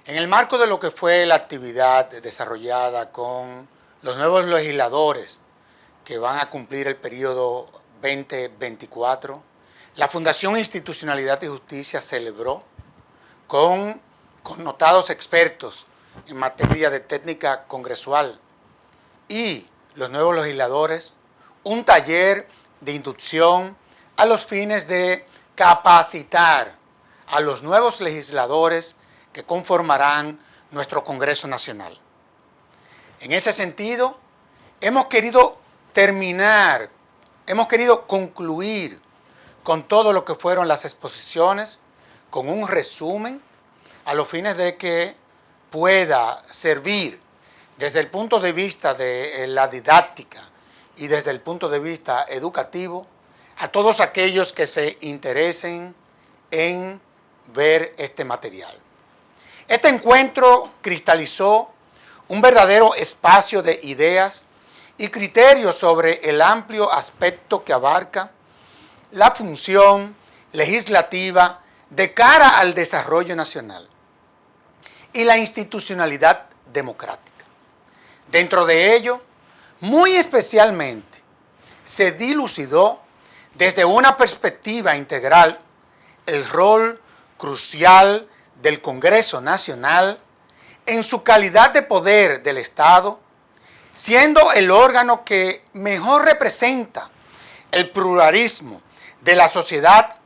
En el marco de lo que fue la actividad desarrollada con los nuevos legisladores que van a cumplir el periodo 2024, la Fundación Institucionalidad y Justicia celebró con connotados expertos en materia de técnica congresual y los nuevos legisladores un taller de inducción a los fines de capacitar a los nuevos legisladores que conformarán nuestro Congreso Nacional. En ese sentido, hemos querido concluir con todo lo que fueron las exposiciones, con un resumen, a los fines de que pueda servir desde el punto de vista de la didáctica y desde el punto de vista educativo a todos aquellos que se interesen en ver este material. Este encuentro cristalizó un verdadero espacio de ideas y criterios sobre el amplio aspecto que abarca la función legislativa de cara al desarrollo nacional y la institucionalidad democrática. Dentro de ello, muy especialmente, se dilucidó desde una perspectiva integral el rol crucial del Congreso Nacional en su calidad de poder del Estado, siendo el órgano que mejor representa el pluralismo de la sociedad,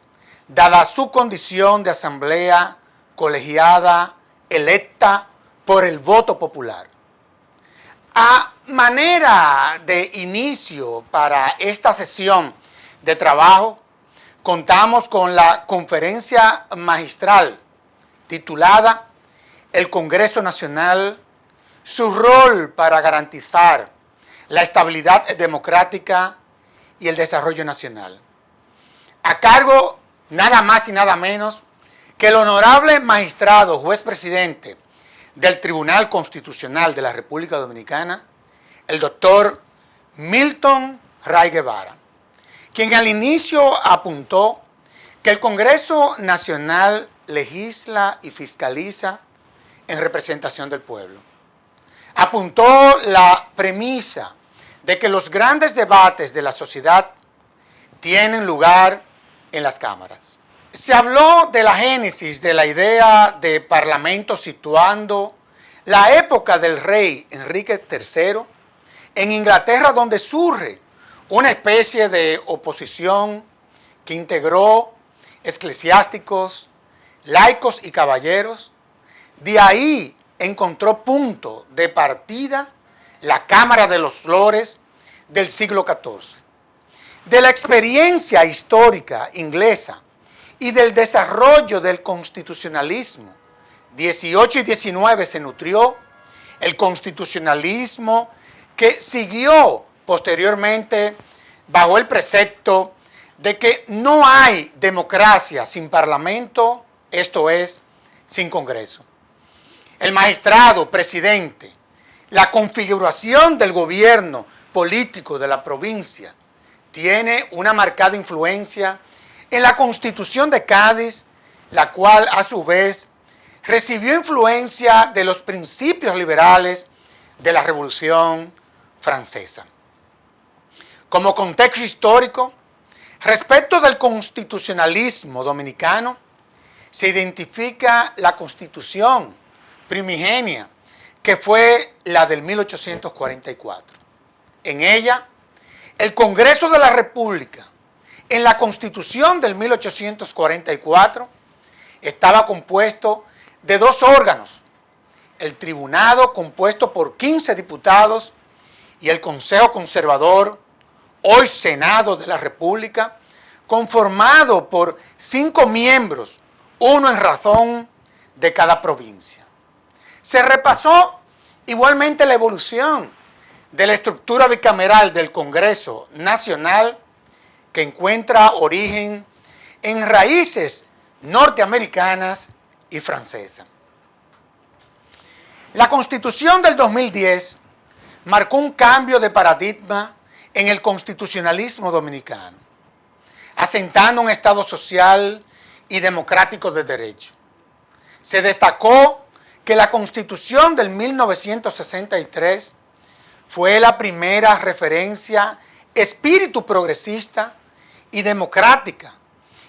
dada su condición de asamblea colegiada electa por el voto popular. A manera de inicio para esta sesión de trabajo, contamos con la conferencia magistral titulada El Congreso Nacional, su rol para garantizar la estabilidad democrática y el desarrollo nacional. A cargo nada más y nada menos que el honorable magistrado juez presidente del Tribunal Constitucional de la República Dominicana, el doctor Milton Ray Guevara, quien al inicio apuntó que el Congreso Nacional legisla y fiscaliza en representación del pueblo. Apuntó la premisa de que los grandes debates de la sociedad tienen lugar en las cámaras. Se habló de la génesis de la idea de parlamento situando la época del rey Enrique III en Inglaterra, donde surge una especie de oposición que integró eclesiásticos, laicos y caballeros. De ahí encontró punto de partida la Cámara de los Lores del siglo XIV. De la experiencia histórica inglesa y del desarrollo del constitucionalismo 18 y 19 se nutrió el constitucionalismo que siguió posteriormente bajo el precepto de que no hay democracia sin parlamento, esto es, sin Congreso. El magistrado presidente, la configuración del gobierno político de la provincia tiene una marcada influencia en la Constitución de Cádiz, la cual a su vez recibió influencia de los principios liberales de la Revolución Francesa. Como contexto histórico, respecto del constitucionalismo dominicano, se identifica la Constitución primigenia, que fue la del 1844. En ella, el Congreso de la República, en la Constitución del 1844, estaba compuesto de dos órganos, el Tribunado compuesto por 15 diputados y el Consejo Conservador, hoy Senado de la República, conformado por 5 miembros, uno en razón de cada provincia. Se repasó igualmente la evolución de la estructura bicameral del Congreso Nacional, que encuentra origen en raíces norteamericanas y francesas. La Constitución del 2010 marcó un cambio de paradigma en el constitucionalismo dominicano, asentando un Estado social y democrático de derecho. Se destacó que la Constitución del 1963 fue la primera referencia espíritu progresista y democrática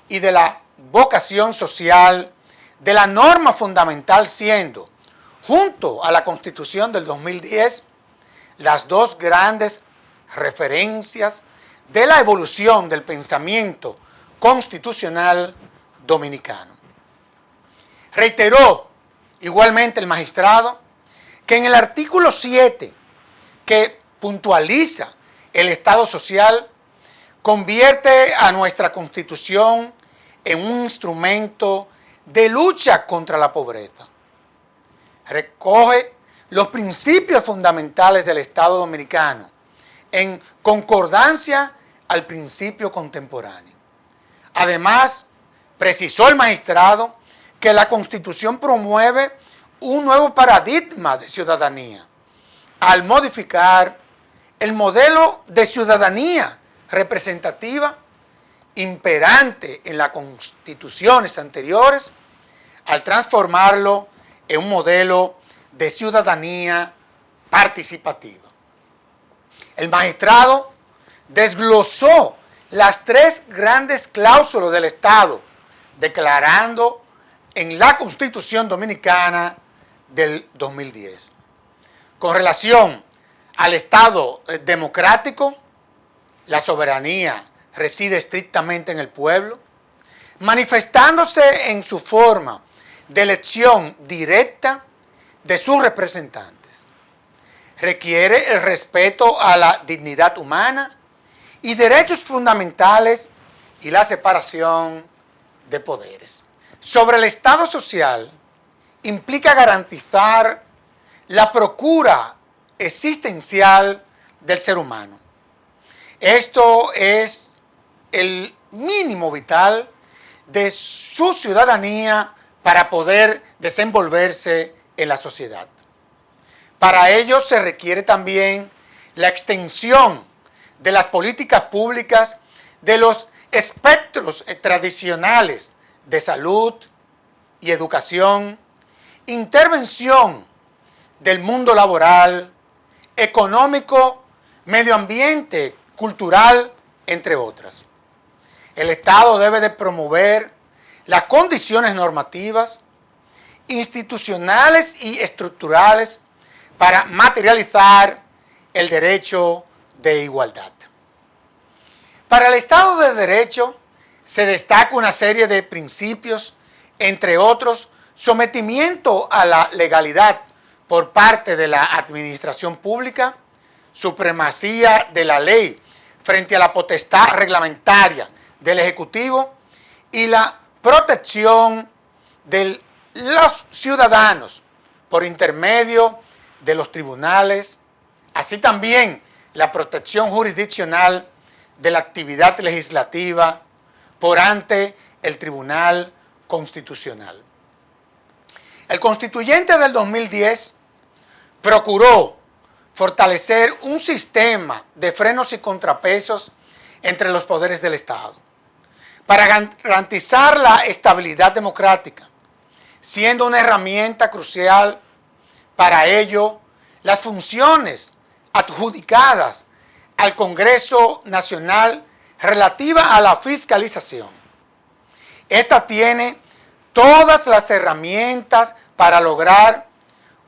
y de la vocación social de la norma fundamental, siendo, junto a la Constitución del 2010, las dos grandes referencias de la evolución del pensamiento constitucional dominicano. Reiteró igualmente el magistrado que en el artículo 7, que puntualiza el Estado social, convierte a nuestra Constitución en un instrumento de lucha contra la pobreza. Recoge los principios fundamentales del Estado dominicano en concordancia al principio contemporáneo. Además, precisó el magistrado que la Constitución promueve un nuevo paradigma de ciudadanía al modificar el modelo de ciudadanía representativa imperante en las constituciones anteriores, al transformarlo en un modelo de ciudadanía participativa. El magistrado desglosó las tres grandes cláusulas del Estado, declarando en la Constitución Dominicana del 2010. Con relación al Estado democrático, la soberanía reside estrictamente en el pueblo, manifestándose en su forma de elección directa de sus representantes. Requiere el respeto a la dignidad humana y derechos fundamentales y la separación de poderes. Sobre el Estado social, implica garantizar la procura existencial del ser humano. Esto es el mínimo vital de su ciudadanía para poder desenvolverse en la sociedad. Para ello se requiere también la extensión de las políticas públicas de los espectros tradicionales de salud y educación, intervención del mundo laboral, económico, medio ambiente, cultural, entre otras. El Estado debe de promover las condiciones normativas, institucionales y estructurales para materializar el derecho de igualdad. Para el Estado de Derecho se destaca una serie de principios, entre otros, sometimiento a la legalidad por parte de la administración pública, supremacía de la ley frente a la potestad reglamentaria del Ejecutivo y la protección de los ciudadanos por intermedio de los tribunales, así también la protección jurisdiccional de la actividad legislativa por ante el Tribunal Constitucional. El constituyente del 2010 procuró fortalecer un sistema de frenos y contrapesos entre los poderes del Estado para garantizar la estabilidad democrática, siendo una herramienta crucial para ello las funciones adjudicadas al Congreso Nacional relativa a la fiscalización. Esta tiene todas las herramientas para lograr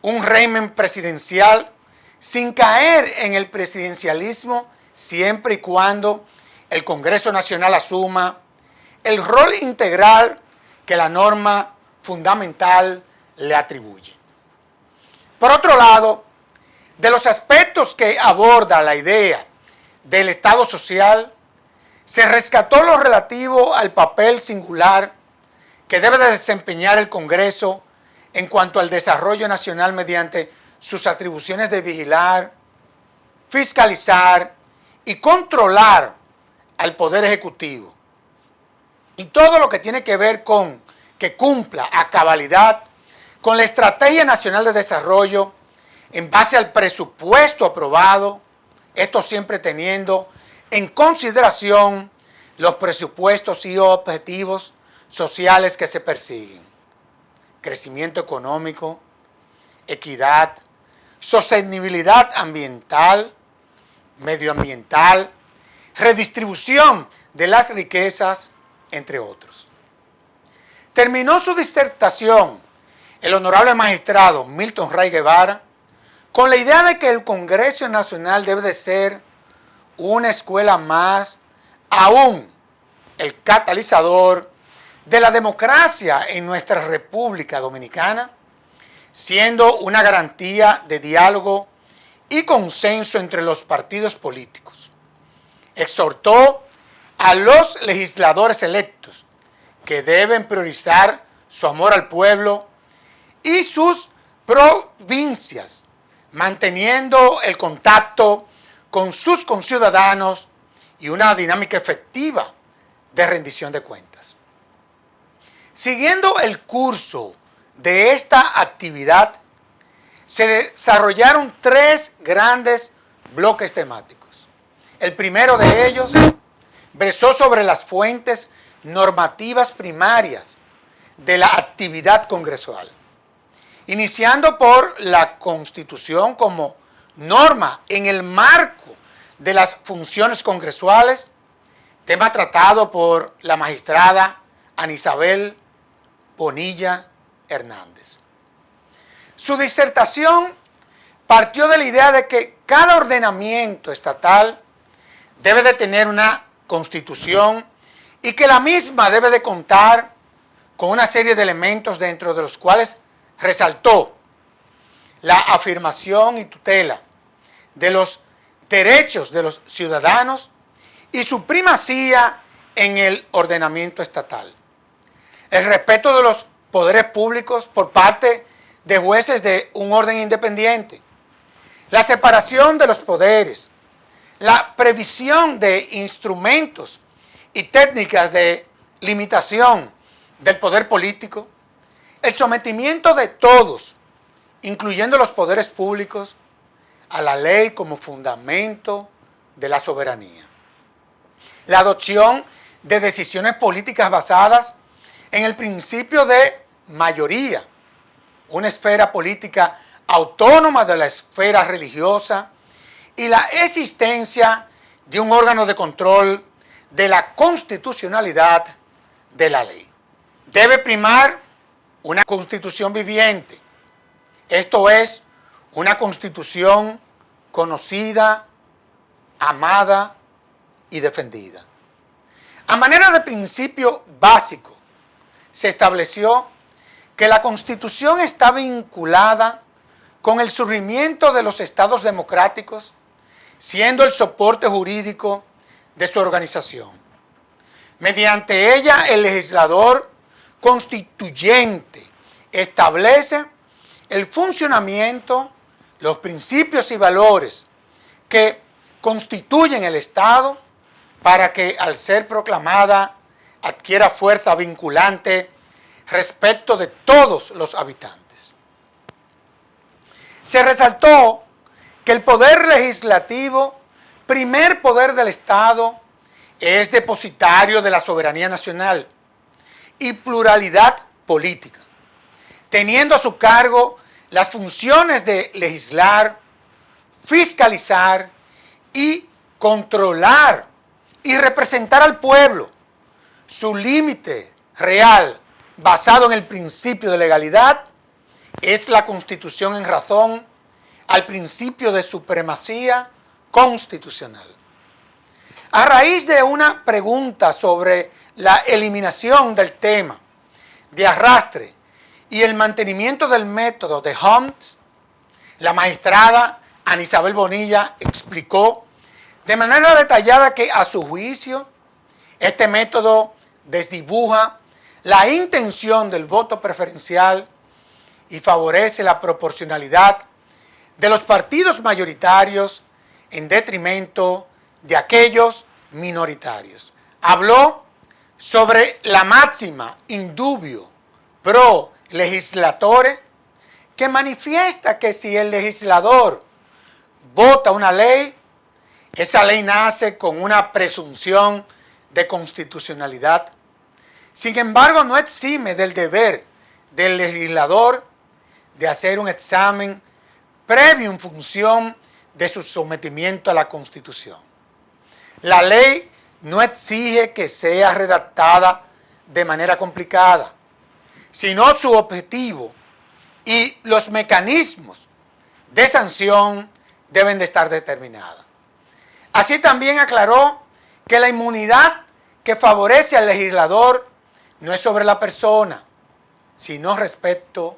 un régimen presidencial sin caer en el presidencialismo, siempre y cuando el Congreso Nacional asuma el rol integral que la norma fundamental le atribuye. Por otro lado, de los aspectos que aborda la idea del Estado social, se rescató lo relativo al papel singular que debe de desempeñar el Congreso en cuanto al desarrollo nacional mediante sus atribuciones de vigilar, fiscalizar y controlar al Poder Ejecutivo. Y todo lo que tiene que ver con que cumpla a cabalidad con la Estrategia Nacional de Desarrollo en base al presupuesto aprobado, esto siempre teniendo en consideración los presupuestos y objetivos sociales que se persiguen. Crecimiento económico, equidad, sostenibilidad ambiental, medioambiental, redistribución de las riquezas, entre otros. Terminó su disertación el honorable magistrado Milton Ray Guevara con la idea de que el Congreso Nacional debe de ser una escuela más, aún el catalizador de la democracia en nuestra República Dominicana, siendo una garantía de diálogo y consenso entre los partidos políticos. Exhortó a los legisladores electos que deben priorizar su amor al pueblo y sus provincias, manteniendo el contacto con sus conciudadanos y una dinámica efectiva de rendición de cuentas. Siguiendo el curso de esta actividad, se desarrollaron 3 grandes bloques temáticos. El primero de ellos versó sobre las fuentes normativas primarias de la actividad congresual, iniciando por la Constitución como norma en el marco de las funciones congresuales, tema tratado por la magistrada Ana Isabel Bonilla Hernández. Su disertación partió de la idea de que cada ordenamiento estatal debe de tener una constitución y que la misma debe de contar con una serie de elementos dentro de los cuales resaltó la afirmación y tutela de los derechos de los ciudadanos y su primacía en el ordenamiento estatal, el respeto de los poderes públicos por parte de jueces de un orden independiente, la separación de los poderes, la previsión de instrumentos y técnicas de limitación del poder político, el sometimiento de todos, incluyendo los poderes públicos, a la ley como fundamento de la soberanía. La adopción de decisiones políticas basadas en el principio de mayoría, una esfera política autónoma de la esfera religiosa y la existencia de un órgano de control de la constitucionalidad de la ley. Debe primar una constitución viviente, esto es, una constitución conocida, amada y defendida. A manera de principio básico, se estableció que la Constitución está vinculada con el surgimiento de los estados democráticos, siendo el soporte jurídico de su organización. Mediante ella, el legislador constituyente establece el funcionamiento, los principios y valores que constituyen el Estado para que, al ser proclamada, adquiera fuerza vinculante respecto de todos los habitantes. Se resaltó que el poder legislativo, primer poder del Estado, es depositario de la soberanía nacional y pluralidad política, teniendo a su cargo las funciones de legislar, fiscalizar y controlar y representar al pueblo. Su límite real, basado en el principio de legalidad, es la Constitución en razón al principio de supremacía constitucional. A raíz de una pregunta sobre la eliminación del tema de arrastre y el mantenimiento del método de Holmes, la magistrada Ana Isabel Bonilla explicó de manera detallada que, a su juicio, este método desdibuja la intención del voto preferencial y favorece la proporcionalidad de los partidos mayoritarios en detrimento de aquellos minoritarios. Habló sobre la máxima in dubio pro legislatore, que manifiesta que si el legislador vota una ley, esa ley nace con una presunción de constitucionalidad. Sin embargo, no exime del deber del legislador de hacer un examen previo en función de su sometimiento a la Constitución. La ley no exige que sea redactada de manera complicada, sino su objetivo y los mecanismos de sanción deben de estar determinados. Así también aclaró que la inmunidad que favorece al legislador no es sobre la persona, sino respecto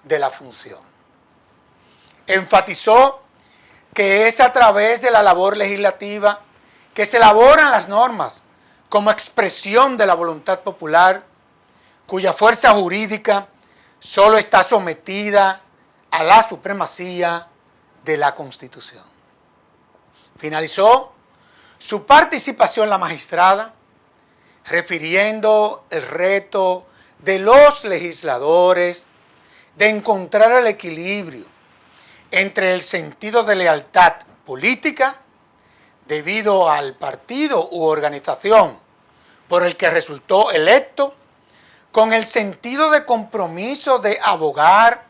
de la función. Enfatizó que es a través de la labor legislativa que se elaboran las normas como expresión de la voluntad popular, cuya fuerza jurídica solo está sometida a la supremacía de la Constitución. Finalizó su participación la magistrada refiriendo el reto de los legisladores de encontrar el equilibrio entre el sentido de lealtad política debido al partido u organización por el que resultó electo, con el sentido de compromiso de abogar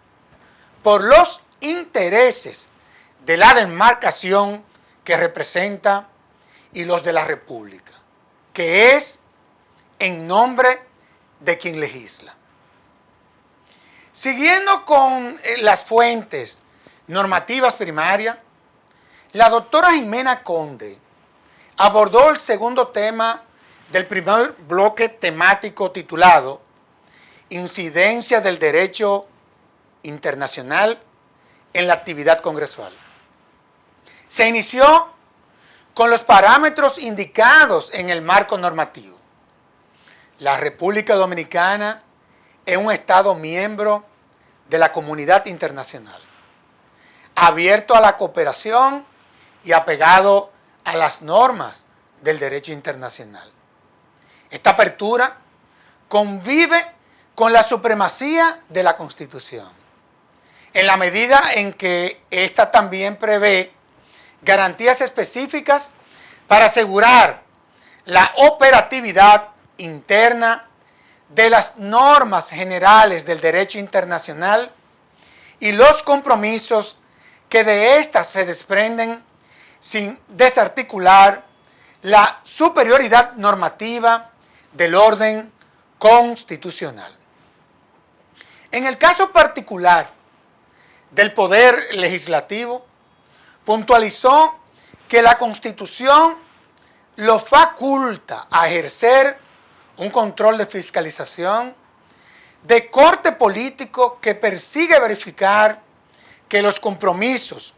por los intereses de la demarcación que representa y los de la República, que es en nombre de quien legisla. Siguiendo con las fuentes normativas primarias, la doctora Jimena Conde abordó el segundo tema del primer bloque temático titulado Incidencia del Derecho Internacional en la actividad congresual. Se inició con los parámetros indicados en el marco normativo. La República Dominicana es un Estado miembro de la comunidad internacional, abierto a la cooperación y apegado a las normas del derecho internacional. Esta apertura convive con la supremacía de la Constitución, en la medida en que ésta también prevé garantías específicas para asegurar la operatividad interna de las normas generales del derecho internacional y los compromisos que de éstas se desprenden sin desarticular la superioridad normativa del orden constitucional. En el caso particular del Poder Legislativo, puntualizó que la Constitución lo faculta a ejercer un control de fiscalización de corte político que persigue verificar que los compromisos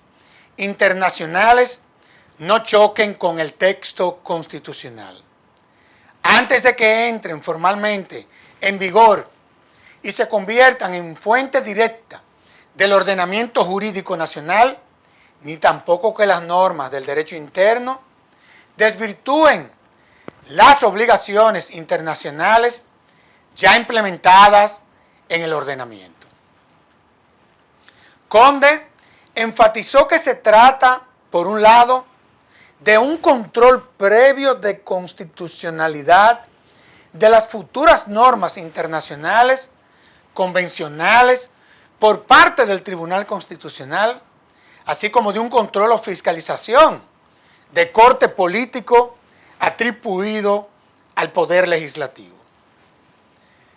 internacionales no choquen con el texto constitucional. Antes de que entren formalmente en vigor y se conviertan en fuente directa del ordenamiento jurídico nacional, ni tampoco que las normas del derecho interno desvirtúen las obligaciones internacionales ya implementadas en el ordenamiento. Conde enfatizó que se trata, por un lado, de un control previo de constitucionalidad de las futuras normas internacionales, convencionales, por parte del Tribunal Constitucional, así como de un control o fiscalización de corte político atribuido al Poder Legislativo.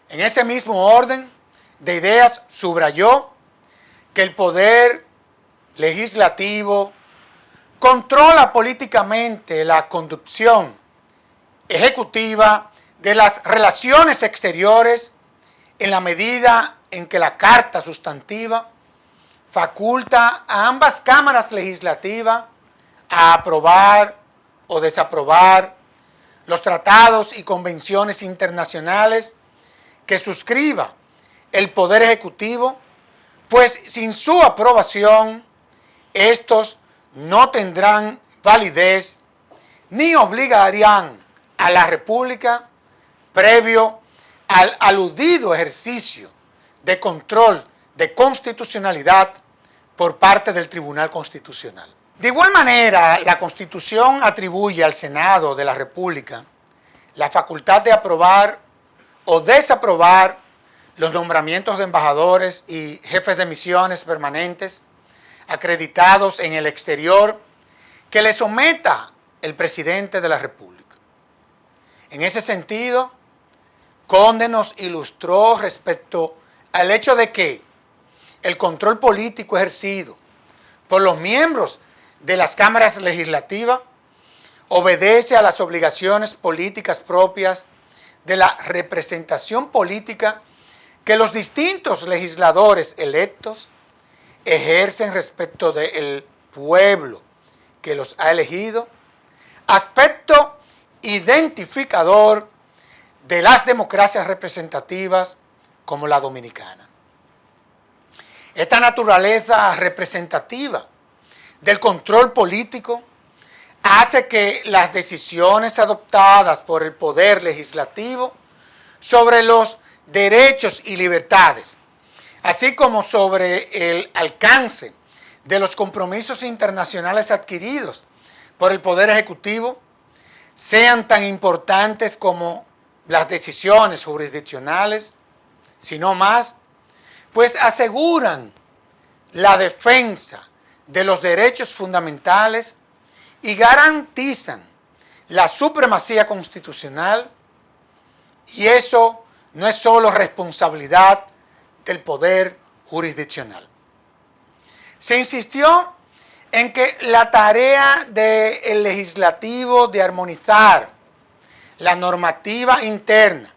En ese mismo orden de ideas subrayó que el Poder Legislativo controla políticamente la conducción ejecutiva de las relaciones exteriores en la medida en que la Carta Sustantiva faculta a ambas cámaras legislativas a aprobar o desaprobar los tratados y convenciones internacionales que suscriba el Poder Ejecutivo, pues sin su aprobación, estos no tendrán validez ni obligarían a la República previo al aludido ejercicio de control de constitucionalidad por parte del Tribunal Constitucional. De igual manera, la Constitución atribuye al Senado de la República la facultad de aprobar o desaprobar los nombramientos de embajadores y jefes de misiones permanentes acreditados en el exterior que le someta el presidente de la República. En ese sentido, Conde nos ilustró respecto al hecho de que el control político ejercido por los miembros de las cámaras legislativas obedece a las obligaciones políticas propias de la representación política que los distintos legisladores electos ejercen respecto del pueblo que los ha elegido, aspecto identificador de las democracias representativas como la dominicana. Esta naturaleza representativa del control político hace que las decisiones adoptadas por el Poder Legislativo sobre los derechos y libertades, así como sobre el alcance de los compromisos internacionales adquiridos por el Poder Ejecutivo, sean tan importantes como las decisiones jurisdiccionales, sino más, pues aseguran la defensa de los derechos fundamentales y garantizan la supremacía constitucional, y eso no es solo responsabilidad del Poder Jurisdiccional. Se insistió en que la tarea del legislativo de armonizar la normativa interna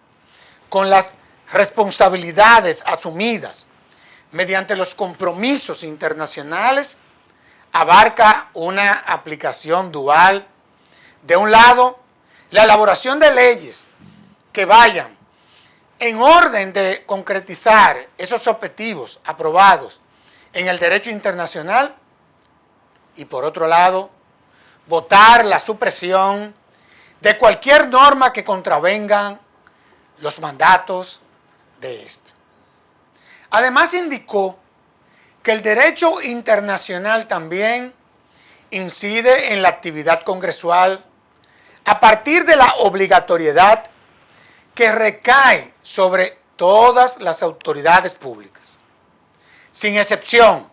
con las responsabilidades asumidas mediante los compromisos internacionales abarca una aplicación dual. De un lado, la elaboración de leyes que vayan en orden de concretizar esos objetivos aprobados en el derecho internacional, y por otro lado, votar la supresión de cualquier norma que contravenga los mandatos de éste. Además, indicó que el derecho internacional también incide en la actividad congresual a partir de la obligatoriedad que recae sobre todas las autoridades públicas, sin excepción,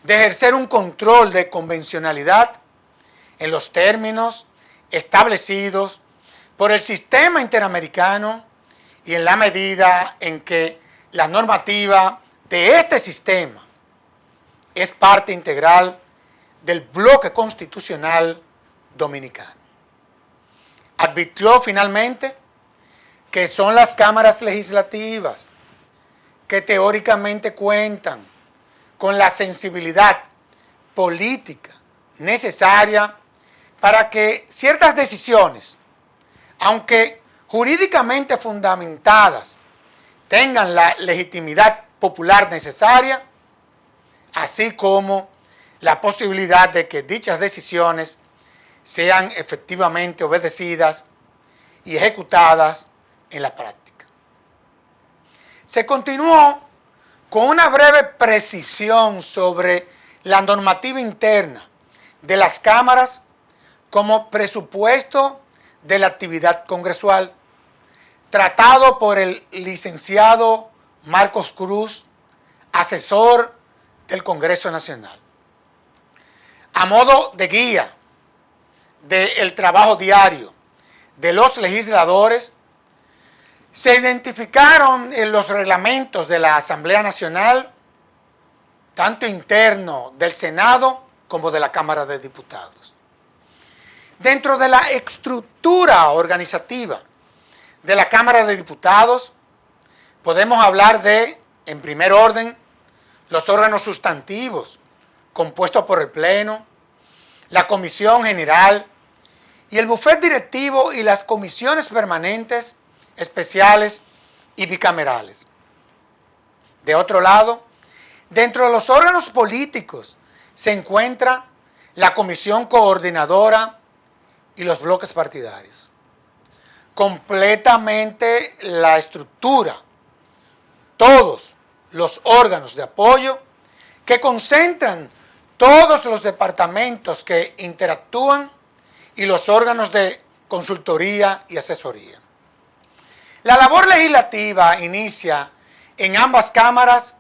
de ejercer un control de convencionalidad en los términos establecidos por el sistema interamericano y en la medida en que la normativa de este sistema es parte integral del bloque constitucional dominicano. Advirtió finalmente que son las cámaras legislativas que teóricamente cuentan con la sensibilidad política necesaria para que ciertas decisiones, aunque jurídicamente fundamentadas, tengan la legitimidad popular necesaria, así como la posibilidad de que dichas decisiones sean efectivamente obedecidas y ejecutadas en la práctica. Se continuó con una breve precisión sobre la normativa interna de las cámaras como presupuesto de la actividad congresual, tratado por el licenciado Marcos Cruz, asesor del Congreso Nacional. A modo de guía del trabajo diario de los legisladores, se identificaron en los reglamentos de la Asamblea Nacional, tanto interno del Senado como de la Cámara de Diputados. Dentro de la estructura organizativa de la Cámara de Diputados, podemos hablar de, en primer orden, los órganos sustantivos, compuestos por el Pleno, la Comisión General y el Bufete Directivo y las comisiones permanentes, especiales y bicamerales. De otro lado, dentro de los órganos políticos se encuentra la Comisión Coordinadora y los bloques partidarios. Completamente la estructura, todos los órganos de apoyo que concentran todos los departamentos que interactúan y los órganos de consultoría y asesoría. La labor legislativa inicia en ambas cámaras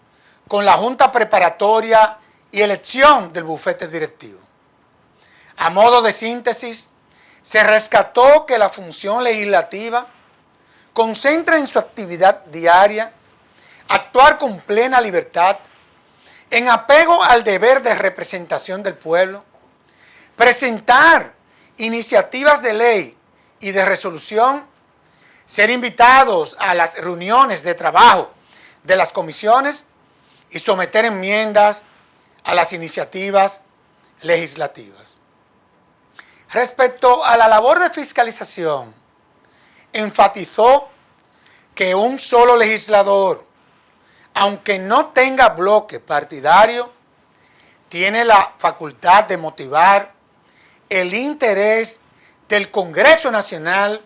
con la Junta Preparatoria y elección del bufete directivo. A modo de síntesis, se rescató que la función legislativa concentra en su actividad diaria actuar con plena libertad, en apego al deber de representación del pueblo, presentar iniciativas de ley y de resolución, ser invitados a las reuniones de trabajo de las comisiones y someter enmiendas a las iniciativas legislativas. Respecto a la labor de fiscalización, enfatizó que un solo legislador, aunque no tenga bloque partidario, tiene la facultad de motivar el interés del Congreso Nacional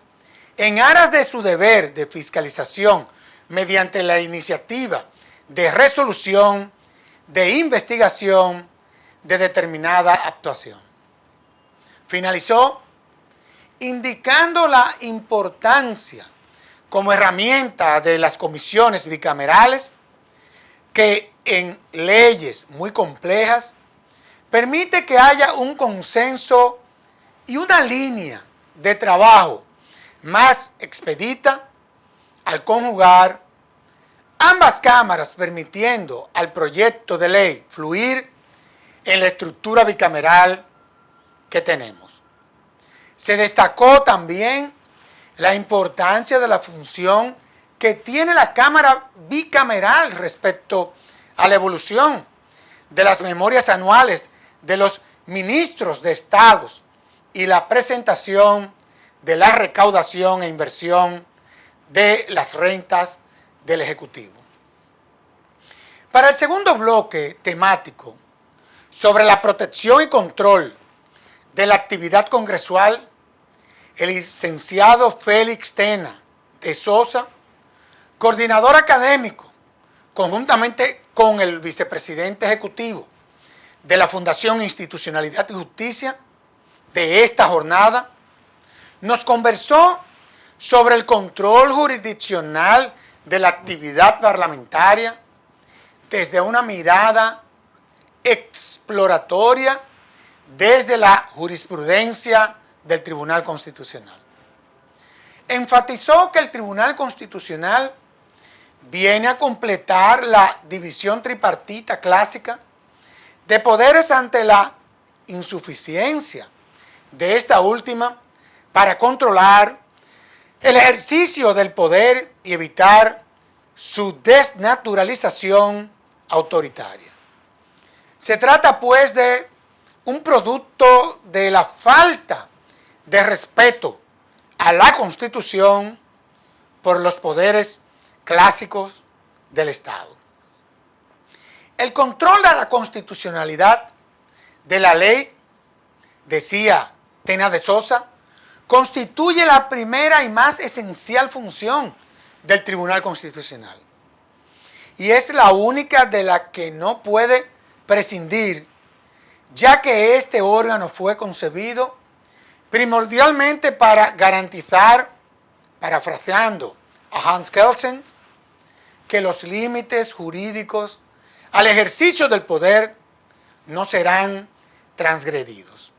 en aras de su deber de fiscalización mediante la iniciativa de resolución, de investigación de determinada actuación. Finalizó indicando la importancia como herramienta de las comisiones bicamerales que en leyes muy complejas permite que haya un consenso y una línea de trabajo más expedita al conjugar ambas cámaras, permitiendo al proyecto de ley fluir en la estructura bicameral que tenemos. Se destacó también la importancia de la función que tiene la Cámara bicameral respecto a la evolución de las memorias anuales de los ministros de estados y la presentación de la recaudación e inversión de las rentas del Ejecutivo. Para el segundo bloque temático sobre la protección y control de la actividad congresual, el licenciado Félix Tena de Sosa, coordinador académico, conjuntamente con el vicepresidente ejecutivo de la Fundación Institucionalidad y Justicia de esta jornada, nos conversó sobre el control jurisdiccional de la actividad parlamentaria desde una mirada exploratoria desde la jurisprudencia del Tribunal Constitucional. Enfatizó que el Tribunal Constitucional viene a completar la división tripartita clásica de poderes ante la insuficiencia de esta última para controlar el ejercicio del poder y evitar su desnaturalización autoritaria. Se trata, pues, de un producto de la falta de respeto a la Constitución por los poderes clásicos del Estado. El control de la constitucionalidad de la ley, decía Tena de Sosa, constituye la primera y más esencial función del Tribunal Constitucional. Y es la única de la que no puede prescindir, ya que este órgano fue concebido primordialmente para garantizar, parafraseando a Hans Kelsen, que los límites jurídicos al ejercicio del poder no serán transgredidos.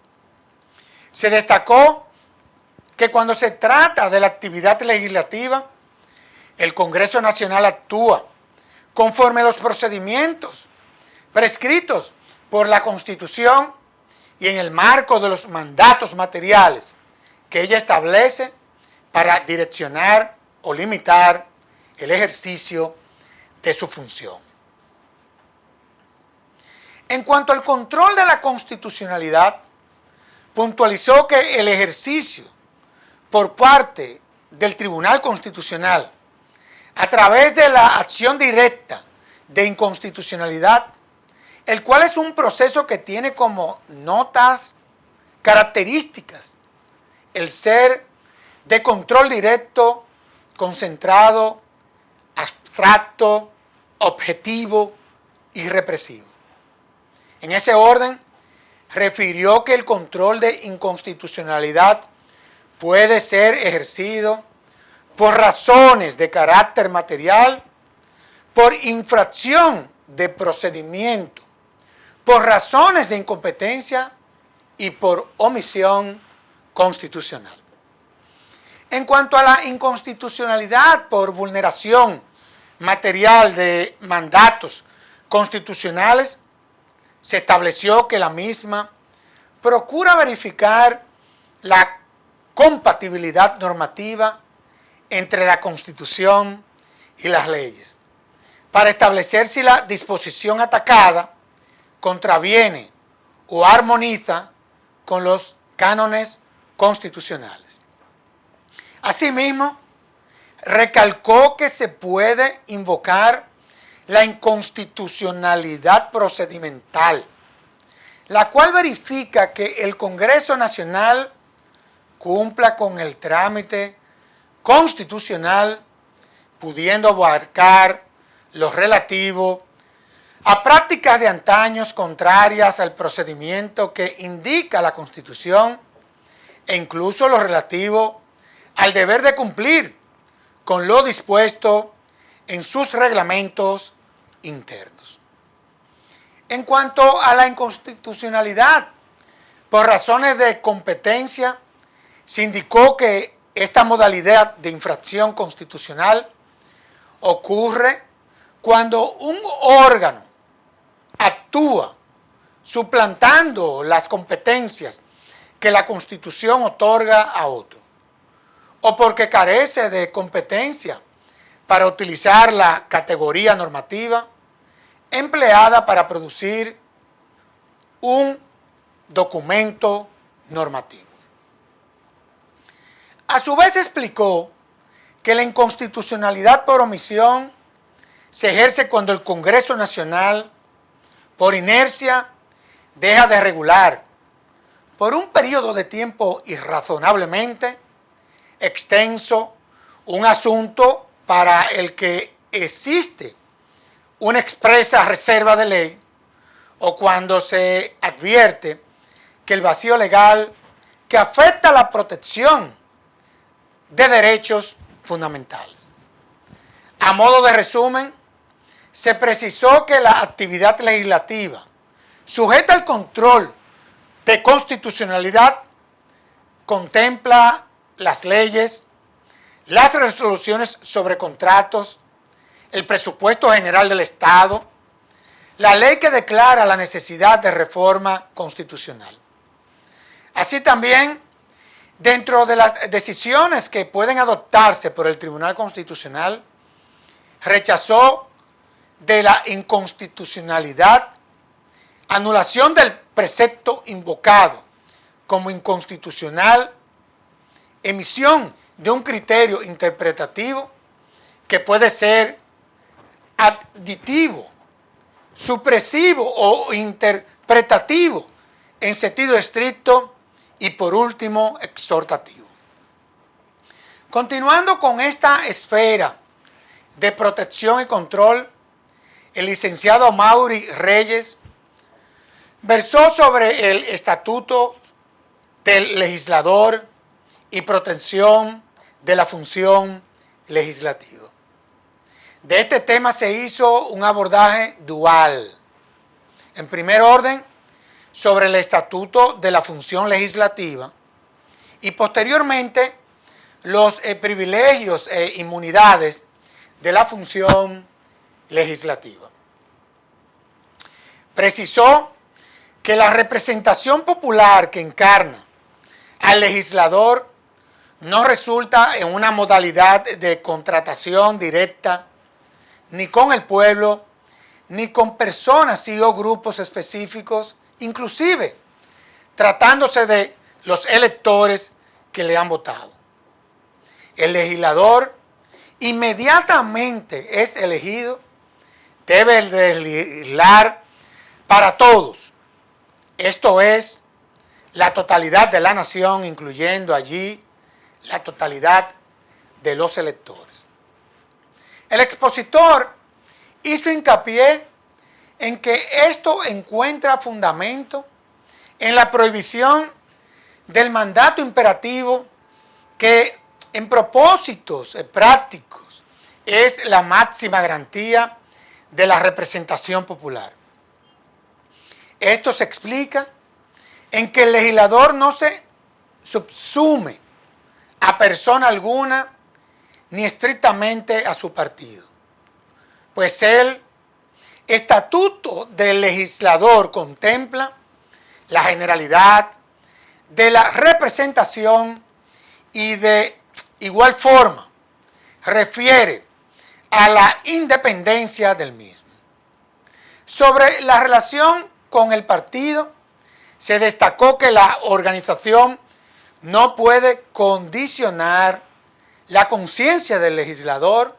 Se destacó que cuando se trata de la actividad legislativa, el Congreso Nacional actúa conforme a los procedimientos prescritos por la Constitución y en el marco de los mandatos materiales que ella establece para direccionar o limitar el ejercicio de su función. En cuanto al control de la constitucionalidad, puntualizó que el ejercicio por parte del Tribunal Constitucional a través de la acción directa de inconstitucionalidad, el cual es un proceso que tiene como notas características el ser de control directo, concentrado, abstracto, objetivo y represivo. En ese orden, refirió que el control de inconstitucionalidad puede ser ejercido por razones de carácter material, por infracción de procedimiento, por razones de incompetencia y por omisión constitucional. En cuanto a la inconstitucionalidad por vulneración material de mandatos constitucionales, se estableció que la misma procura verificar la compatibilidad normativa entre la Constitución y las leyes, para establecer si la disposición atacada contraviene o armoniza con los cánones constitucionales. Asimismo, recalcó que se puede invocar la inconstitucionalidad procedimental, la cual verifica que el Congreso Nacional cumpla con el trámite constitucional, pudiendo abarcar lo relativo a prácticas de antaños contrarias al procedimiento que indica la Constitución e incluso lo relativo al deber de cumplir con lo dispuesto en sus reglamentos internos. En cuanto a la inconstitucionalidad, por razones de competencia, se indicó que esta modalidad de infracción constitucional ocurre cuando un órgano actúa suplantando las competencias que la Constitución otorga a otro, o porque carece de competencia para utilizar la categoría normativa empleada para producir un documento normativo. A su vez explicó que la inconstitucionalidad por omisión se ejerce cuando el Congreso Nacional, por inercia, deja de regular por un periodo de tiempo irrazonablemente extenso un asunto para el que existe una expresa reserva de ley, o cuando se advierte que el vacío legal que afecta la protección de derechos fundamentales. A modo de resumen, se precisó que la actividad legislativa, sujeta al control de constitucionalidad, contempla las leyes, las resoluciones sobre contratos, el presupuesto general del Estado, la ley que declara la necesidad de reforma constitucional. Así también, dentro de las decisiones que pueden adoptarse por el Tribunal Constitucional, rechazó de la inconstitucionalidad, anulación del precepto invocado como inconstitucional, emisión de un criterio interpretativo que puede ser aditivo, supresivo o interpretativo en sentido estricto, y por último, exhortativo. Continuando con esta esfera de protección y control, el licenciado Amaury Reyes versó sobre el Estatuto del Legislador y protección de la función legislativa. De este tema se hizo un abordaje dual. En primer orden, sobre el Estatuto de la Función Legislativa, y posteriormente los privilegios e inmunidades de la función legislativa. Precisó que la representación popular que encarna al legislador no resulta en una modalidad de contratación directa ni con el pueblo, ni con personas y o grupos específicos, inclusive tratándose de los electores que le han votado. El legislador inmediatamente es elegido, debe legislar para todos, esto es, la totalidad de la nación, incluyendo allí la totalidad de los electores. El expositor hizo hincapié en que esto encuentra fundamento en la prohibición del mandato imperativo, que en propósitos prácticos es la máxima garantía de la representación popular. Esto se explica en que el legislador no se subsume a persona alguna ni estrictamente a su partido, pues el estatuto del legislador contempla la generalidad de la representación y de igual forma refiere a la independencia del mismo. Sobre la relación con el partido, se destacó que la organización no puede condicionar la conciencia del legislador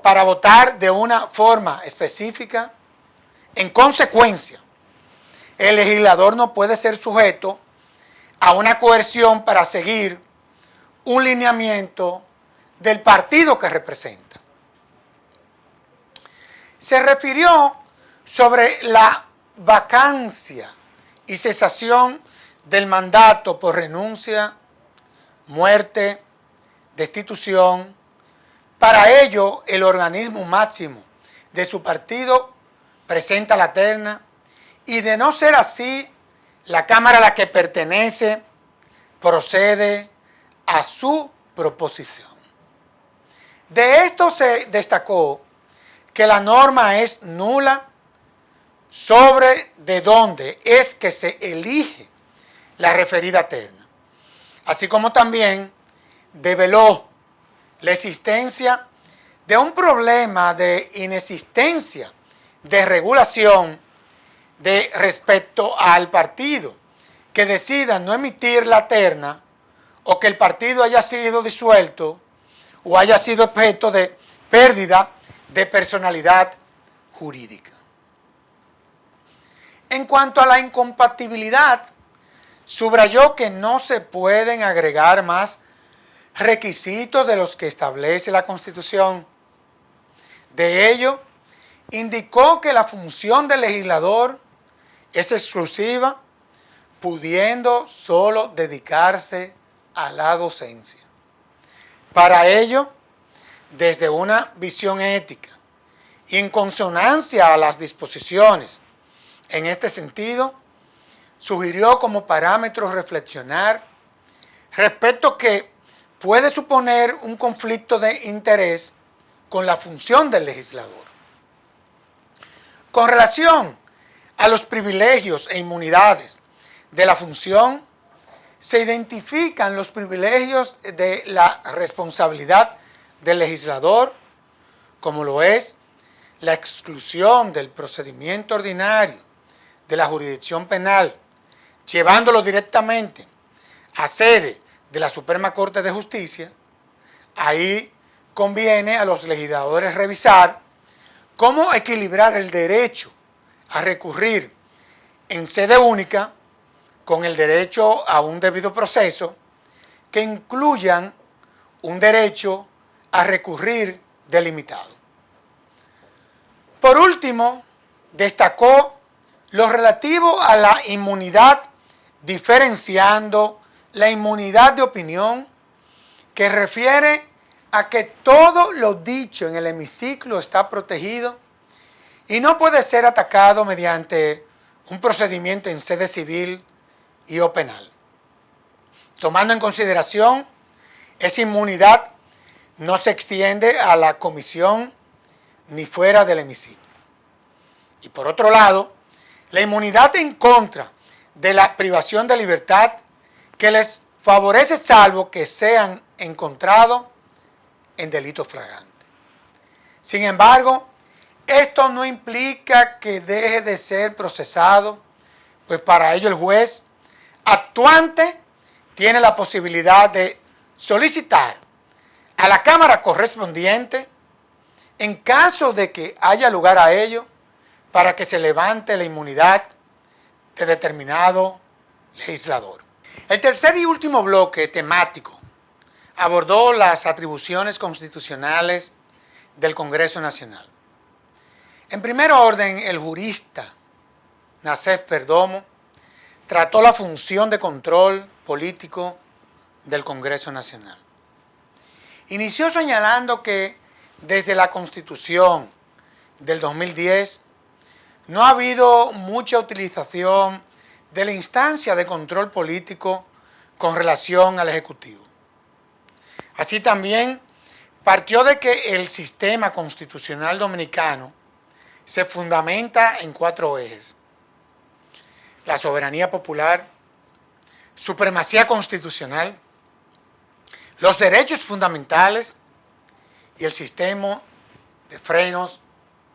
para votar de una forma específica. En consecuencia, el legislador no puede ser sujeto a una coerción para seguir un lineamiento del partido que representa. Se refirió sobre la vacancia y cesación del mandato por renuncia, muerte, destitución. Para ello, el organismo máximo de su partido presenta la terna y, de no ser así, la Cámara a la que pertenece procede a su proposición. De esto se destacó que la norma es nula sobre de dónde es que se elige la referida terna, así como también develó la existencia de un problema de inexistencia de regulación de respecto al partido que decida no emitir la terna o que el partido haya sido disuelto o haya sido objeto de pérdida de personalidad jurídica. En cuanto a la incompatibilidad, subrayó que no se pueden agregar más requisitos de los que establece la Constitución. De ello, indicó que la función del legislador es exclusiva, pudiendo solo dedicarse a la docencia. Para ello, desde una visión ética y en consonancia a las disposiciones en este sentido, sugirió como parámetro reflexionar respecto que puede suponer un conflicto de interés con la función del legislador. Con relación a los privilegios e inmunidades de la función, se identifican los privilegios de la responsabilidad del legislador, como lo es la exclusión del procedimiento ordinario de la jurisdicción penal, llevándolo directamente a sede de la Suprema Corte de Justicia. Ahí conviene a los legisladores revisar cómo equilibrar el derecho a recurrir en sede única con el derecho a un debido proceso que incluyan un derecho a recurrir delimitado. Por último, destacó lo relativo a la inmunidad, diferenciando la inmunidad de opinión, que refiere a que todo lo dicho en el hemiciclo está protegido y no puede ser atacado mediante un procedimiento en sede civil y o penal. Tomando en consideración, esa inmunidad no se extiende a la comisión ni fuera del hemiciclo. Y por otro lado, la inmunidad en contra de la privación de libertad que les favorece salvo que sean encontrados en delito flagrante. Sin embargo, esto no implica que deje de ser procesado, pues para ello el juez actuante tiene la posibilidad de solicitar a la Cámara correspondiente, en caso de que haya lugar a ello, para que se levante la inmunidad de determinado legislador. El tercer y último bloque temático abordó las atribuciones constitucionales del Congreso Nacional. En primer orden, el jurista Nacef Perdomo trató la función de control político del Congreso Nacional. Inició señalando que desde la Constitución del 2010, no ha habido mucha utilización de la instancia de control político con relación al Ejecutivo. Así también partió de que el sistema constitucional dominicano se fundamenta en 4 ejes: la soberanía popular, supremacía constitucional, los derechos fundamentales y el sistema de frenos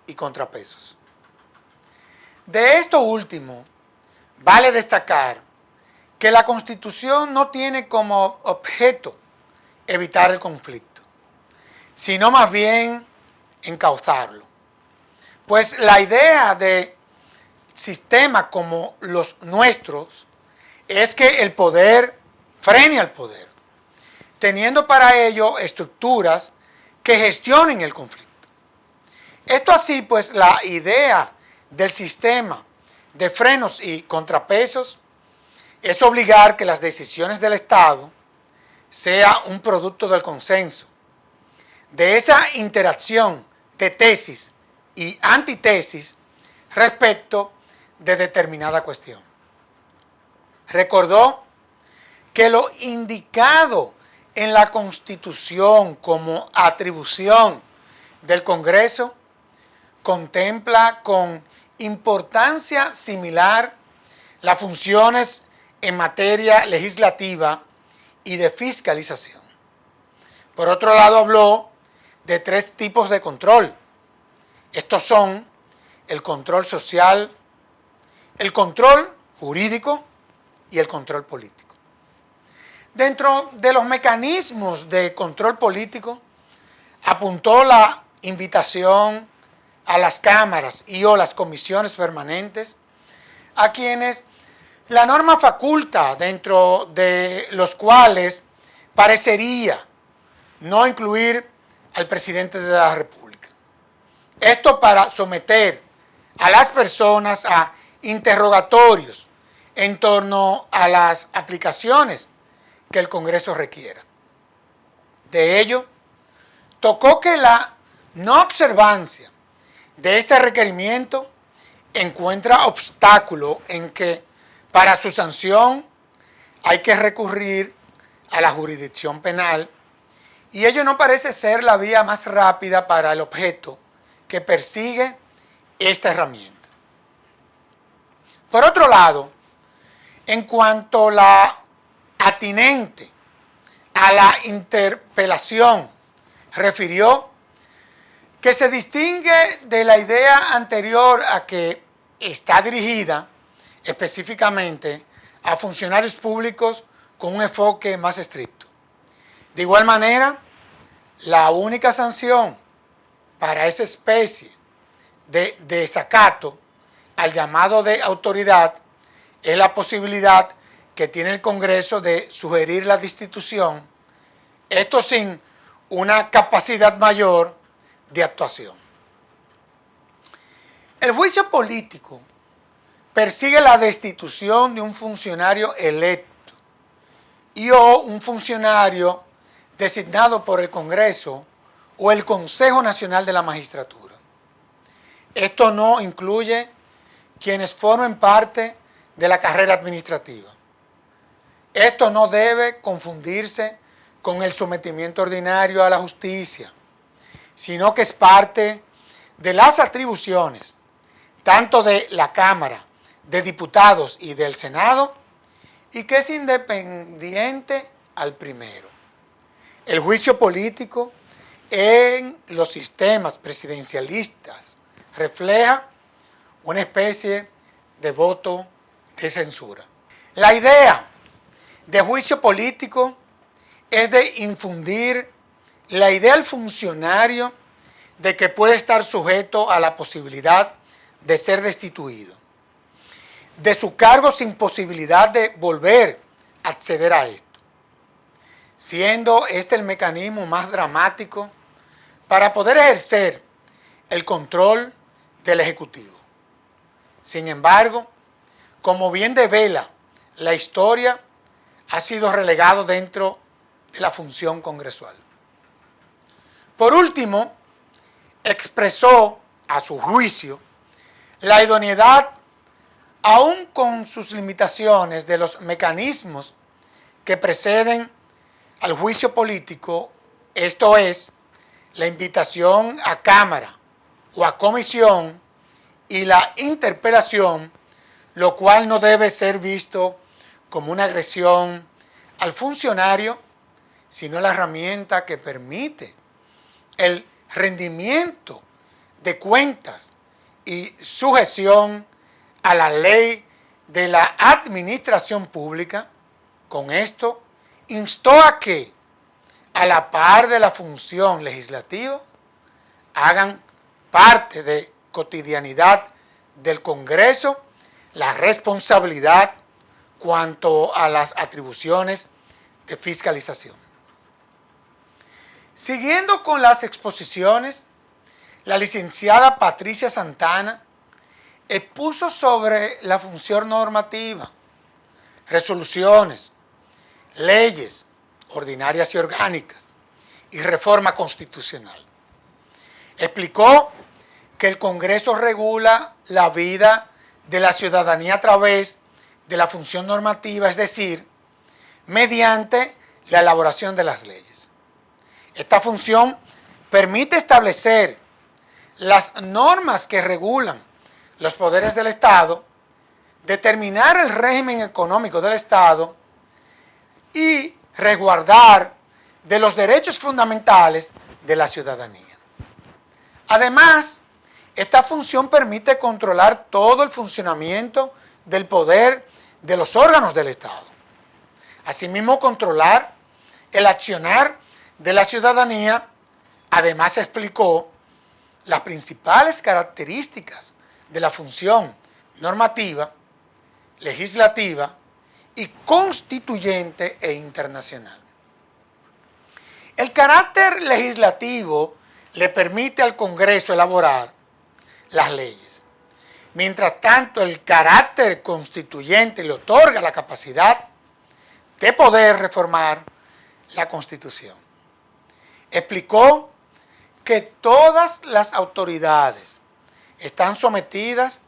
y contrapesos. De esto último, vale destacar que la Constitución no tiene como objeto evitar el conflicto, sino más bien encauzarlo. Pues la idea de sistemas como los nuestros es que el poder frene al poder, teniendo para ello estructuras que gestionen el conflicto. Esto así, pues la idea del sistema de frenos y contrapesos es obligar que las decisiones del Estado sean un producto del consenso, de esa interacción de tesis y antitesis respecto de determinada cuestión. Recordó que lo indicado en la Constitución como atribución del Congreso contempla con importancia similar las funciones en materia legislativa y de fiscalización. Por otro lado, habló de 3 tipos de control. Estos son el control social, el control jurídico y el control político. Dentro de los mecanismos de control político, apuntó la invitación a las cámaras y o las comisiones permanentes, a quienes la norma faculta, dentro de los cuales parecería no incluir al presidente de la República. Esto para someter a las personas a interrogatorios en torno a las aplicaciones que el Congreso requiera. De ello, tocó que la no observancia de este requerimiento encuentra obstáculo en que para su sanción hay que recurrir a la jurisdicción penal y ello no parece ser la vía más rápida para el objeto que persigue esta herramienta. Por otro lado, en cuanto a la atinente a la interpelación, refirió que se distingue de la idea anterior a que está dirigida específicamente a funcionarios públicos con un enfoque más estricto. De igual manera, la única sanción para esa especie de desacato al llamado de autoridad es la posibilidad que tiene el Congreso de sugerir la destitución, esto sin una capacidad mayor de actuación. El juicio político persigue la destitución de un funcionario electo y o un funcionario designado por el Congreso o el Consejo Nacional de la Magistratura. Esto no incluye quienes formen parte de la carrera administrativa. Esto no debe confundirse con el sometimiento ordinario a la justicia, sino que es parte de las atribuciones tanto de la Cámara de Diputados y del Senado, y que es independiente al primero. El juicio político en los sistemas presidencialistas refleja una especie de voto de censura. La idea de juicio político es de infundir la idea al funcionario de que puede estar sujeto a la posibilidad de ser destituido de su cargo sin posibilidad de volver a acceder a esto, siendo este el mecanismo más dramático para poder ejercer el control del Ejecutivo. Sin embargo, como bien devela la historia, ha sido relegado dentro de la función congresual. Por último, expresó a su juicio, la idoneidad, aun con sus limitaciones, de los mecanismos que preceden al juicio político, esto es, la invitación a Cámara o a comisión y la interpelación, lo cual no debe ser visto como una agresión al funcionario, sino la herramienta que permite el rendimiento de cuentas y sujeción a la ley de la administración pública. Con esto, instó a que, a la par de la función legislativa, hagan parte de cotidianidad del Congreso la responsabilidad cuanto a las atribuciones de fiscalización. Siguiendo con las exposiciones, la licenciada Patricia Santana expuso sobre la función normativa, resoluciones, leyes ordinarias y orgánicas y reforma constitucional. Explicó que el Congreso regula la vida de la ciudadanía a través de la función normativa, es decir, mediante la elaboración de las leyes. Esta función permite establecer las normas que regulan los poderes del Estado, determinar el régimen económico del Estado y resguardar de los derechos fundamentales de la ciudadanía. Además, esta función permite controlar todo el funcionamiento del poder de los órganos del Estado. Asimismo, controlar el accionar de la ciudadanía. Además, explicó las principales características de la función normativa, legislativa y constituyente e internacional. El carácter legislativo le permite al Congreso elaborar las leyes. Mientras tanto, el carácter constituyente le otorga la capacidad de poder reformar la Constitución. Explicó que todas las autoridades están sometidas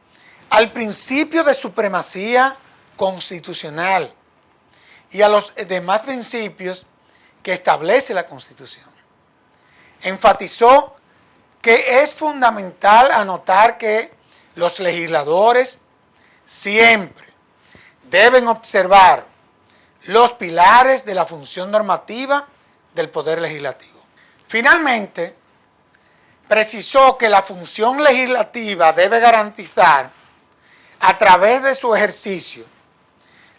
al principio de supremacía constitucional y a los demás principios que establece la Constitución. Enfatizó que es fundamental anotar que los legisladores siempre deben observar los pilares de la función normativa del Poder Legislativo. Finalmente, precisó que la función legislativa debe garantizar, a través de su ejercicio,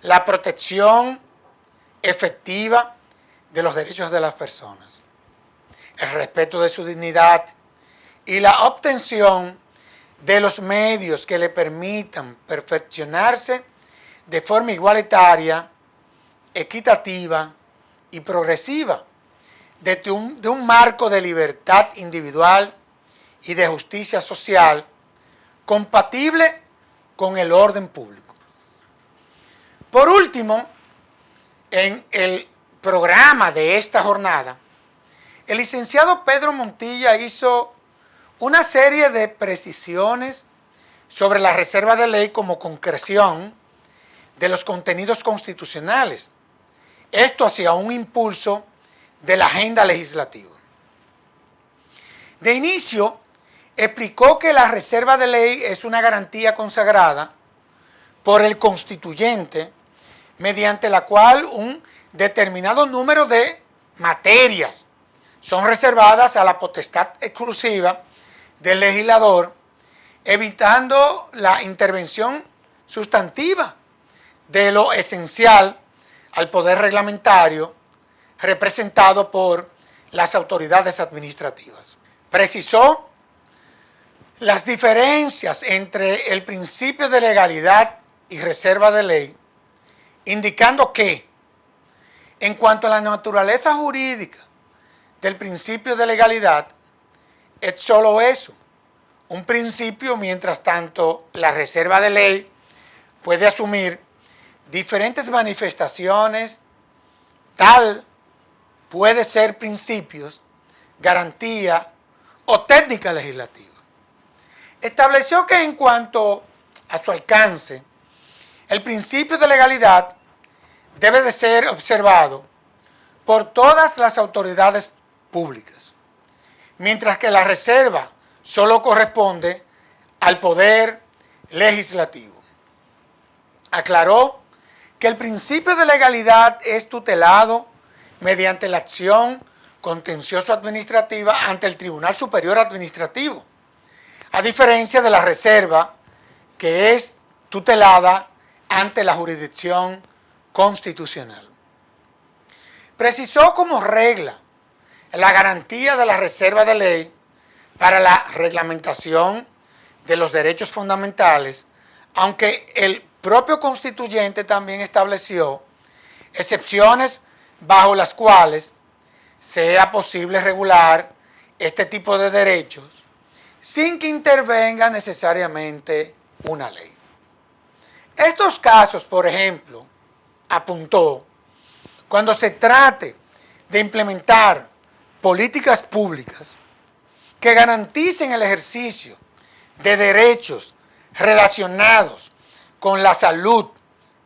la protección efectiva de los derechos de las personas, el respeto de su dignidad y la obtención de los medios que le permitan perfeccionarse de forma igualitaria, equitativa y progresiva, de un marco de libertad individual y de justicia social compatible con el orden público. Por último, en el programa de esta jornada, el licenciado Pedro Montilla hizo una serie de precisiones sobre la reserva de ley como concreción de los contenidos constitucionales. Esto hacia un impulso de la agenda legislativa. De inicio, explicó que la reserva de ley es una garantía consagrada por el constituyente, mediante la cual un determinado número de materias son reservadas a la potestad exclusiva del legislador, evitando la intervención sustantiva de lo esencial al poder reglamentario representado por las autoridades administrativas. Precisó las diferencias entre el principio de legalidad y reserva de ley, indicando que, en cuanto a la naturaleza jurídica del principio de legalidad, es solo eso, un principio. Mientras tanto, la reserva de ley puede asumir diferentes manifestaciones, tal puede ser principios, garantía o técnica legislativa. estableció que en cuanto a su alcance, el principio de legalidad debe de ser observado por todas las autoridades públicas, mientras que la reserva solo corresponde al poder legislativo. Aclaró que el principio de legalidad es tutelado mediante la acción contencioso-administrativa ante el Tribunal Superior Administrativo, a diferencia de la reserva, que es tutelada ante la jurisdicción constitucional. Precisó como regla la garantía de la reserva de ley para la reglamentación de los derechos fundamentales, aunque el propio constituyente también estableció excepciones bajo las cuales sea posible regular este tipo de derechos sin que intervenga necesariamente una ley. Estos casos, por ejemplo, apuntó, cuando se trate de implementar políticas públicas que garanticen el ejercicio de derechos relacionados con la salud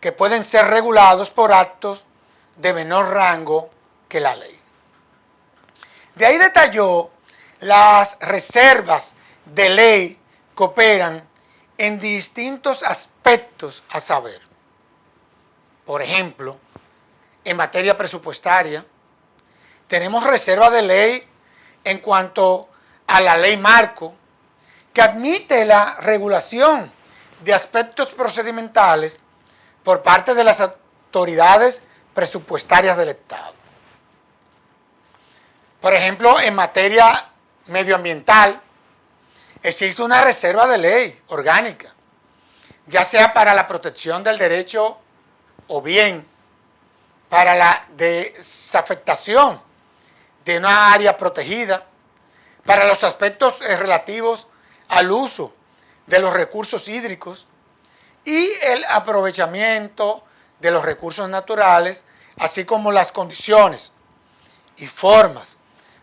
que pueden ser regulados por actos de menor rango que la ley. De ahí detalló las reservas de ley que operan en distintos aspectos a saber. Por ejemplo, en materia presupuestaria, tenemos reserva de ley en cuanto a la ley marco, que admite la regulación de aspectos procedimentales por parte de las autoridades presupuestarias del Estado. Por ejemplo, en materia medioambiental, existe una reserva de ley orgánica, ya sea para la protección del derecho o bien para la desafectación de una área protegida, para los aspectos relativos al uso de los recursos hídricos y el aprovechamiento de los recursos naturales, así como las condiciones y formas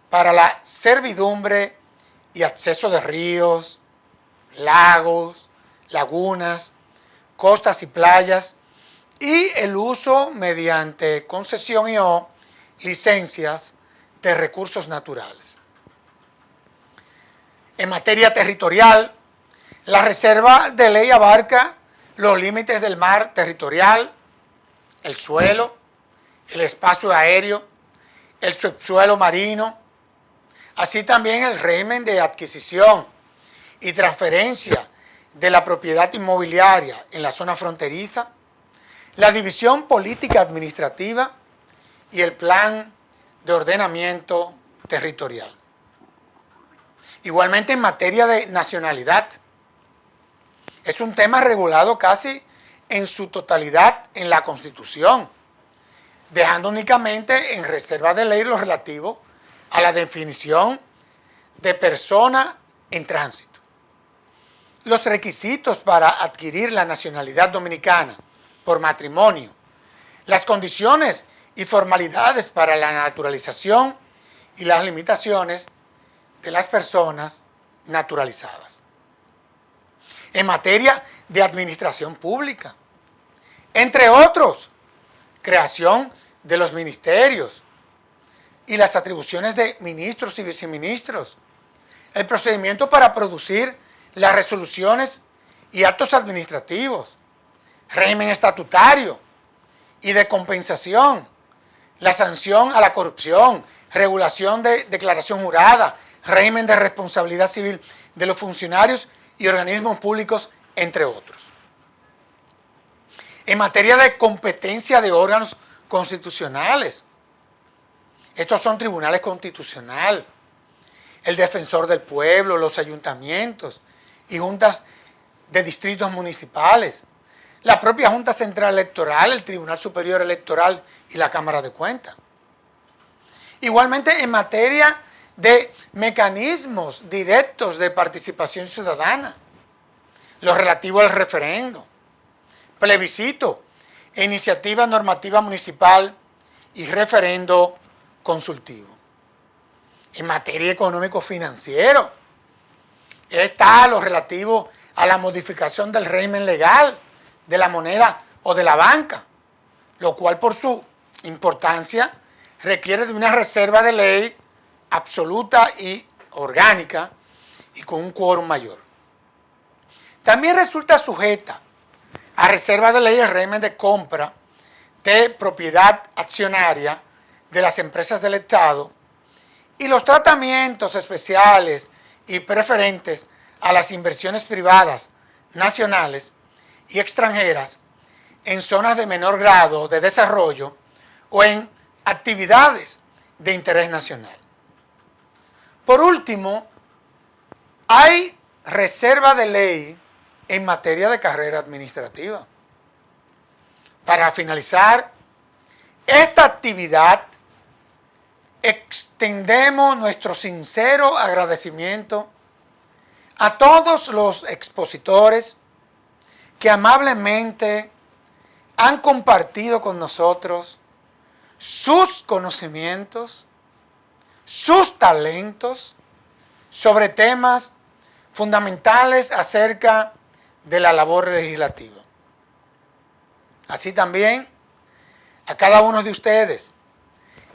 para la servidumbre y acceso de ríos, lagos, lagunas, costas y playas, y el uso mediante concesión y o licencias de recursos naturales. En materia territorial, la reserva de ley abarca los límites del mar territorial, el suelo, el espacio aéreo, el subsuelo marino, así también el régimen de adquisición y transferencia de la propiedad inmobiliaria en la zona fronteriza, la división política administrativa y el plan de ordenamiento territorial. Igualmente en materia de nacionalidad, es un tema regulado casi en su totalidad en la Constitución, dejando únicamente en reserva de ley lo relativo a la definición de persona en tránsito. Los requisitos para adquirir la nacionalidad dominicana por matrimonio, las condiciones y formalidades para la naturalización y las limitaciones de las personas naturalizadas. En materia de administración pública, entre otros, creación de los ministerios y las atribuciones de ministros y viceministros, el procedimiento para producir las resoluciones y actos administrativos, régimen estatutario y de compensación, la sanción a la corrupción, regulación de declaración jurada, régimen de responsabilidad civil de los funcionarios y organismos públicos, entre otros. En materia de competencia de órganos constitucionales, estos son tribunales constitucionales, el defensor del pueblo, los ayuntamientos y juntas de distritos municipales, la propia Junta Central Electoral, el Tribunal Superior Electoral y la Cámara de Cuentas. Igualmente en materia de mecanismos directos de participación ciudadana, lo relativo al referendo, plebiscito, iniciativa normativa municipal y referendo consultivo. En materia económico-financiero, Está lo relativo a la modificación del régimen legal de la moneda o de la banca, lo cual por su importancia requiere de una reserva de ley absoluta y orgánica y con un quórum mayor. También resulta sujeta a reserva de ley el régimen de compra de propiedad accionaria de las empresas del Estado y los tratamientos especiales y preferentes a las inversiones privadas nacionales y extranjeras en zonas de menor grado de desarrollo o en actividades de interés nacional. Por último, hay reserva de ley en materia de carrera administrativa. Para finalizar esta actividad, extendemos nuestro sincero agradecimiento a todos los expositores que amablemente han compartido con nosotros sus conocimientos, sus talentos sobre temas fundamentales acerca de la labor legislativa. Así también a cada uno de ustedes,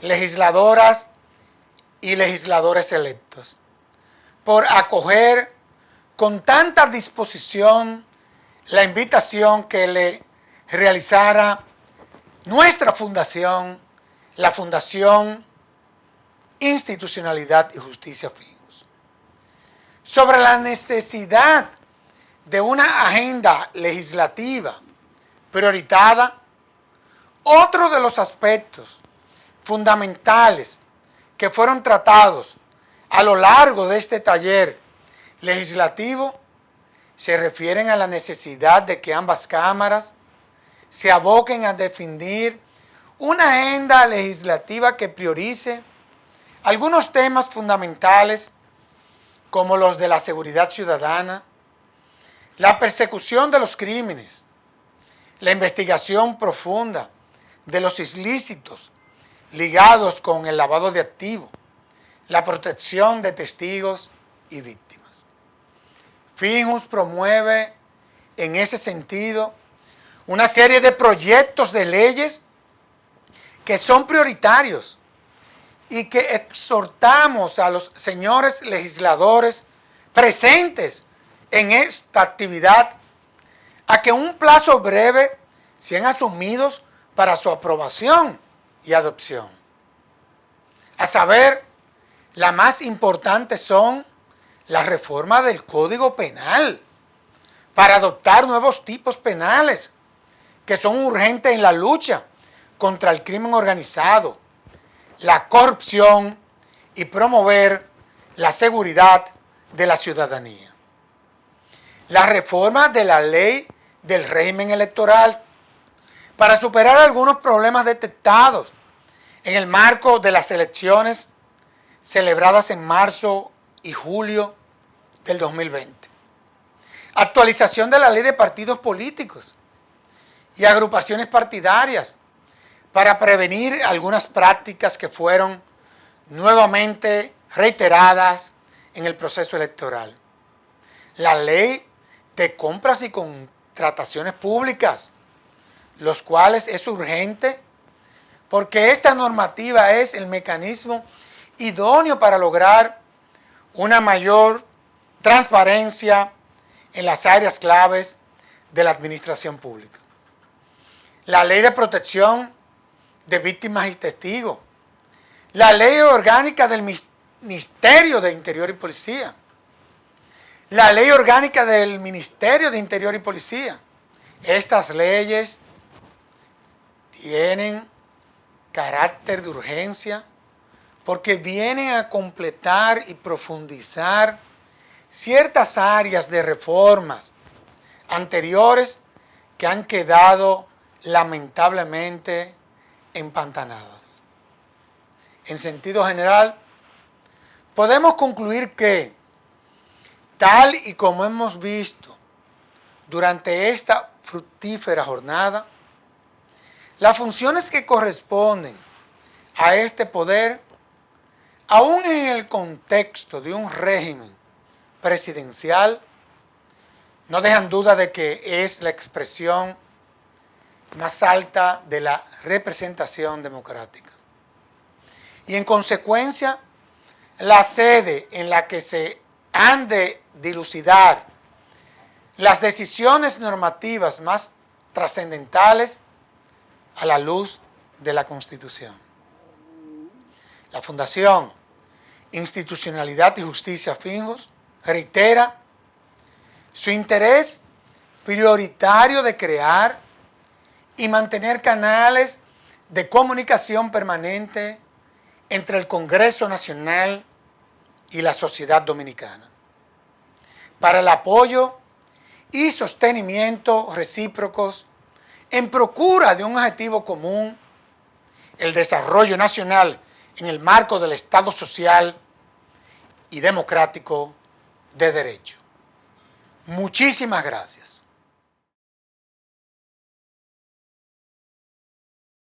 legisladoras y legisladores electos, por acoger con tanta disposición la invitación que le realizara nuestra fundación, la Fundación Institucionalidad y Justicia Fijos, sobre la necesidad de una agenda legislativa prioritada. Otro de los aspectos fundamentales que fueron tratados a lo largo de este taller legislativo se refieren a la necesidad de que ambas cámaras se aboquen a definir una agenda legislativa que priorice algunos temas fundamentales como los de la seguridad ciudadana, la persecución de los crímenes, la investigación profunda de los ilícitos ligados con el lavado de activos, la protección de testigos y víctimas. Fijos promueve en ese sentido una serie de proyectos de leyes que son prioritarios y que exhortamos a los señores legisladores presentes en esta actividad a que en un plazo breve sean asumidos para su aprobación y adopción. A saber, las más importantes son la reforma del Código Penal para adoptar nuevos tipos penales que son urgentes en la lucha contra el crimen organizado, la corrupción y promover la seguridad de la ciudadanía. La reforma de la ley del régimen electoral para superar algunos problemas detectados en el marco de las elecciones celebradas en marzo y julio del 2020. Actualización de la ley de partidos políticos y agrupaciones partidarias para prevenir algunas prácticas que fueron nuevamente reiteradas en el proceso electoral. La ley de compras y contrataciones públicas, los cuales es urgente porque esta normativa es el mecanismo idóneo para lograr una mayor transparencia en las áreas claves de la administración pública. La ley de protección de víctimas y testigos, la ley orgánica del Ministerio de Interior y Policía, la ley orgánica del Ministerio de Interior y Policía. Estas leyes tienen carácter de urgencia porque vienen a completar y profundizar ciertas áreas de reformas anteriores que han quedado lamentablemente empantanadas. En sentido general, podemos concluir que, tal y como hemos visto durante esta fructífera jornada, las funciones que corresponden a este poder, aún en el contexto de un régimen presidencial no dejan duda de que es la expresión más alta de la representación democrática. Y en consecuencia, la sede en la que se han de dilucidar las decisiones normativas más trascendentales a la luz de la Constitución. La Fundación Institucionalidad y Justicia Fijos reitera su interés prioritario de crear y mantener canales de comunicación permanente entre el Congreso Nacional y la sociedad dominicana, para el apoyo y sostenimiento recíprocos en procura de un objetivo común, el desarrollo nacional en el marco del Estado social y democrático de derecho. Muchísimas gracias.